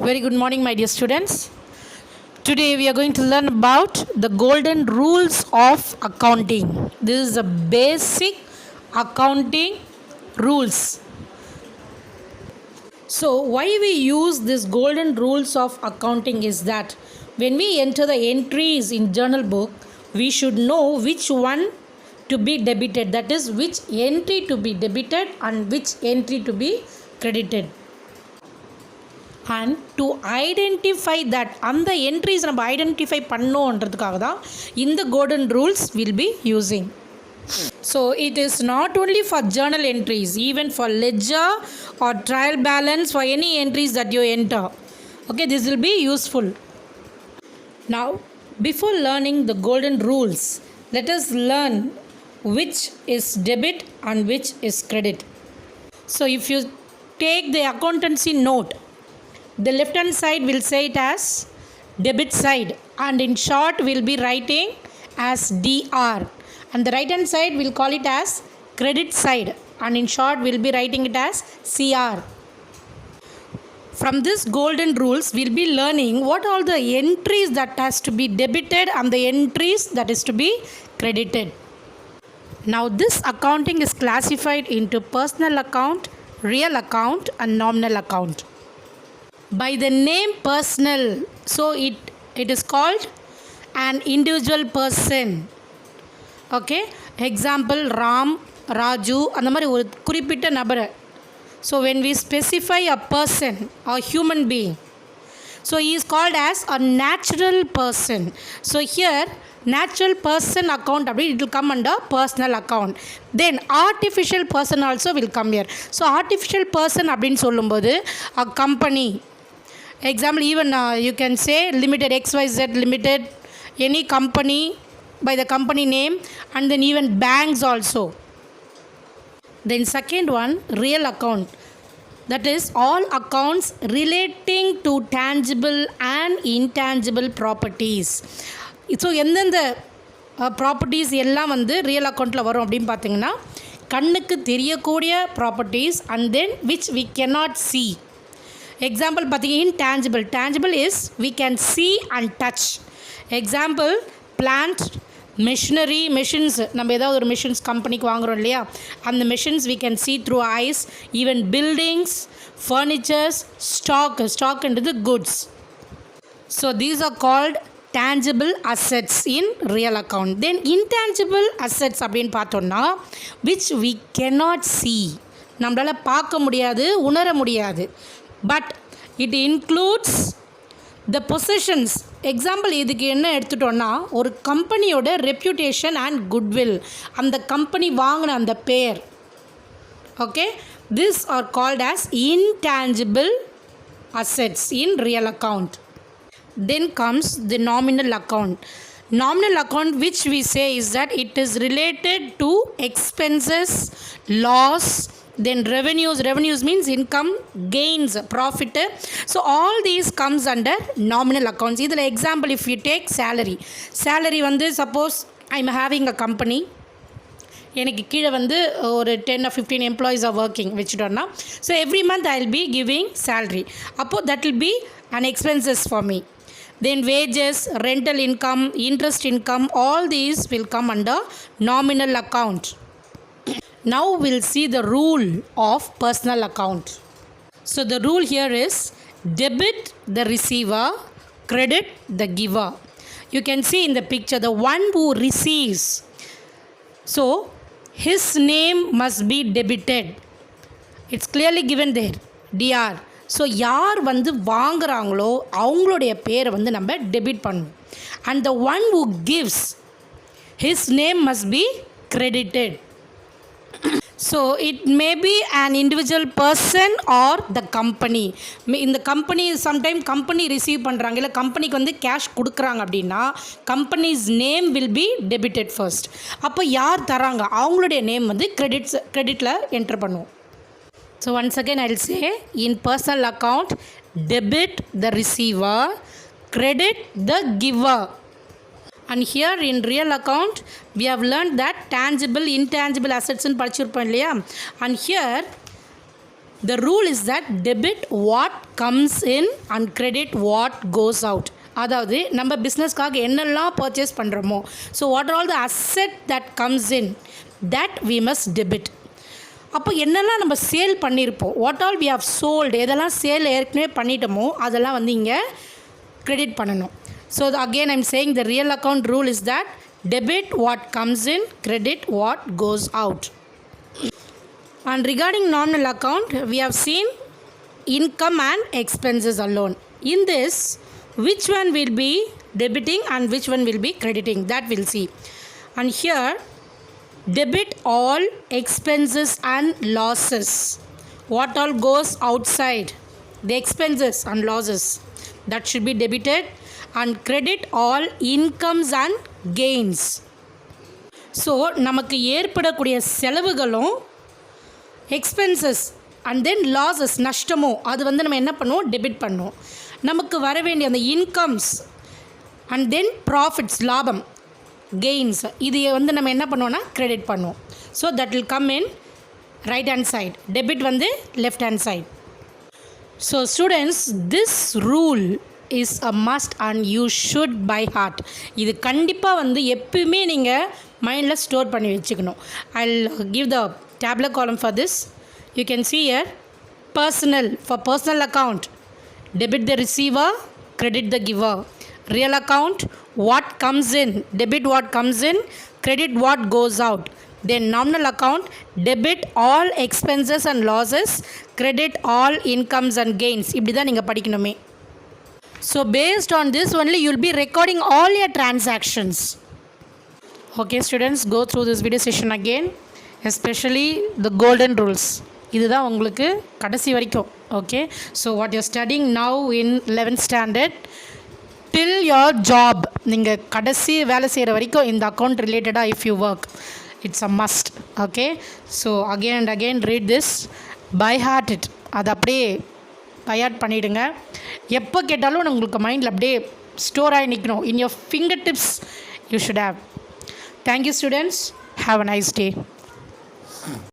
Very good morning, my dear students. Today we are going to learn about the golden rules of accounting. This is the basic accounting rules. So why we use this golden rules of accounting is that when we enter the entries in journal book, we should know which one to be debited, that is which entry to be debited and which entry to be credited. And to identify that அந்த entries நம்ம identify பண்ணோன்றதுக்காக தான் இந்த golden rules will be using. So it is not only for journal entries, even for ledger or trial balance, for any entries that you enter. Okay, this will be useful. Now, before learning the golden rules, let us learn which is debit and which is credit. So if you take the accountancy note, the left hand side will say it as debit side, and in short we'll be writing as DR, and the right hand side will call it as credit side, and in short we'll be writing it as CR. From this golden rules we'll be learning what are the entries that has to be debited and the entries that is to be credited. Now this accounting is classified into personal account, real account and nominal account. By the name personal, so it is called an individual person. Okay, example Ram, Raju, அந்த மாதிரி ஒரு குறிப்பிட்ட நபர். So when we specify a person or human being, so he is called as a natural person. So here natural person account, it will come under personal account. Then artificial person also will come here. So artificial person அப்படின்னு சொல்லும்போது a company, example even you can say limited, XYZ limited, any company by the company name, and then even banks also. Then second one, real account, that is all accounts relating to tangible and intangible properties. So எந்தெந்த properties எல்லாம் வந்து real அக்கௌண்ட்டில் வரும் அப்படின்னு பார்த்தீங்கன்னா கண்ணுக்கு தெரியக்கூடிய properties and then which we cannot see. Example பார்த்தீங்கன்னா intangible, tangible is we can see and touch. Example plant, machinery, machines, நம்ம ஏதாவது ஒரு மெஷின்ஸ் கம்பெனிக்கு வாங்குகிறோம் இல்லையா, அந்த machines we can see through eyes. Even buildings, furnitures, ஸ்டாக்ன்றது goods. So these are called tangible assets in real account. Then intangible assets அப்படின்னு பார்த்தோன்னா which we cannot see, நம்மளால் பார்க்க முடியாது, உணர முடியாது, but it includes the possessions. Example இதுக்கு என்ன எடுத்துட்டோன்னா ஒரு கம்பெனியோட ரெப்யூட்டேஷன் அண்ட் குட்வில், அந்த கம்பெனி வாங்கின அந்த பேர். Okay, this are called as intangible assets in real account. Then comes the nominal account. Nominal account, which we say is that it is related to expenses, loss, then revenues means income, gains, profit. So all these comes under nominal accounts. இதில் example if you take salary வந்து suppose I'm having a company, எனக்கு கீழே வந்து ஒரு 10 or 15 employees are working வச்சுட்டோன்னா, so every month I'll be giving salary. அப்போ that will be an expenses for me. Then wages, rental income, interest income, all these will come under nominal account. Now we'll see the rule of personal account. So the rule here is debit the receiver, credit the giver. You can see in the picture the one who receives, so his name must be debited. It's clearly given there, DR. So யார் வந்து வாங்குகிறாங்களோ அவங்களுடைய பேரை வந்து நம்ம debit பண்ணணும். And the one who gives, his name must be credited. So it may be an individual person R the company. இந்த company sometime company receive பண்ணுறாங்க, இல்லை கம்பெனிக்கு வந்து கேஷ் கொடுக்குறாங்க அப்படின்னா companies name will be debited first. அப்போ யார் தராங்க அவங்களுடைய நேம் வந்து கிரெடிட்டில் என்டர் பண்ணுவோம். So once again I will say, in personal account debit the receiver, credit the giver. And here in real account we have learned that tangible, intangible assets in படிச்சிருப்போம் இல்லையா, and here The rule is that debit what comes in and credit what goes out. அதாவது நம்ம பிஸ்னஸ்க்காக என்னெல்லாம் purchase பண்ணுறோமோ, so what are all the asset that comes in that we must debit. அப்போ என்னெல்லாம் நம்ம sale பண்ணியிருப்போம், what all we have sold, எதெல்லாம் sale ஏற்கனவே பண்ணிட்டோமோ அதெல்லாம் வந்து இங்கே கிரெடிட் பண்ணணும். So again I'm saying the real account rule is that debit what comes in, credit what goes out. And regarding nominal account, we have seen income and expenses alone. In this, which one will be debiting and which one will be crediting, that we'll see. And here, debit all expenses and losses. What all goes outside, the expenses and losses, that should be debited. And credit all incomes and gains. So நமக்கு ஏற்படக்கூடிய செலவுகளும் expenses and then losses நஷ்டமோ அது வந்து நம்ம என்ன பண்ணுவோம், debit பண்ணுவோம். நமக்கு வர வேண்டிய அந்த இன்கம்ஸ் அண்ட் தென் ப்ராஃபிட்ஸ் லாபம் கெயின்ஸ் இது வந்து நம்ம என்ன பண்ணுவோம்னா கிரெடிட் பண்ணுவோம். So that will come in right hand side, debit வந்து left hand side. So students, this rule is a must and you should by heart. இது கண்டிப்பாக வந்து எப்பயுமே நீங்கள் மைண்டில் ஸ்டோர் பண்ணி வச்சுக்கணும். I give the tablet column for this. You can see here personal, for personal account debit the receiver, credit the giver. Real account, what comes in, debit what comes in, credit what goes out. Then nominal account, debit all expenses and losses, credit all incomes and gains. இப்படி தான் நீங்கள் படிக்கணுமே. So based on this only you will be recording all your transactions. Okay students, go through this video session again, especially the golden rules. இதுதான் உங்களுக்கு கடைசி வரைக்கும். Okay, so what you're studying now in 11th standard till your job, நீங்கள் கடைசி வேலை செய்கிற வரைக்கும் இந்த அக்கௌண்ட் ரிலேட்டடாக if you work, it's a must. Okay, so again and again read this, by heart it, அது அப்படியே பையாட் பண்ணிவிடுங்க. எப்போ கேட்டாலும் உங்களுக்கு மைண்டில் அப்படியே ஸ்டோர் ஆகி நிற்கணும். In your finger tips you should have. Thank you students, have a nice day.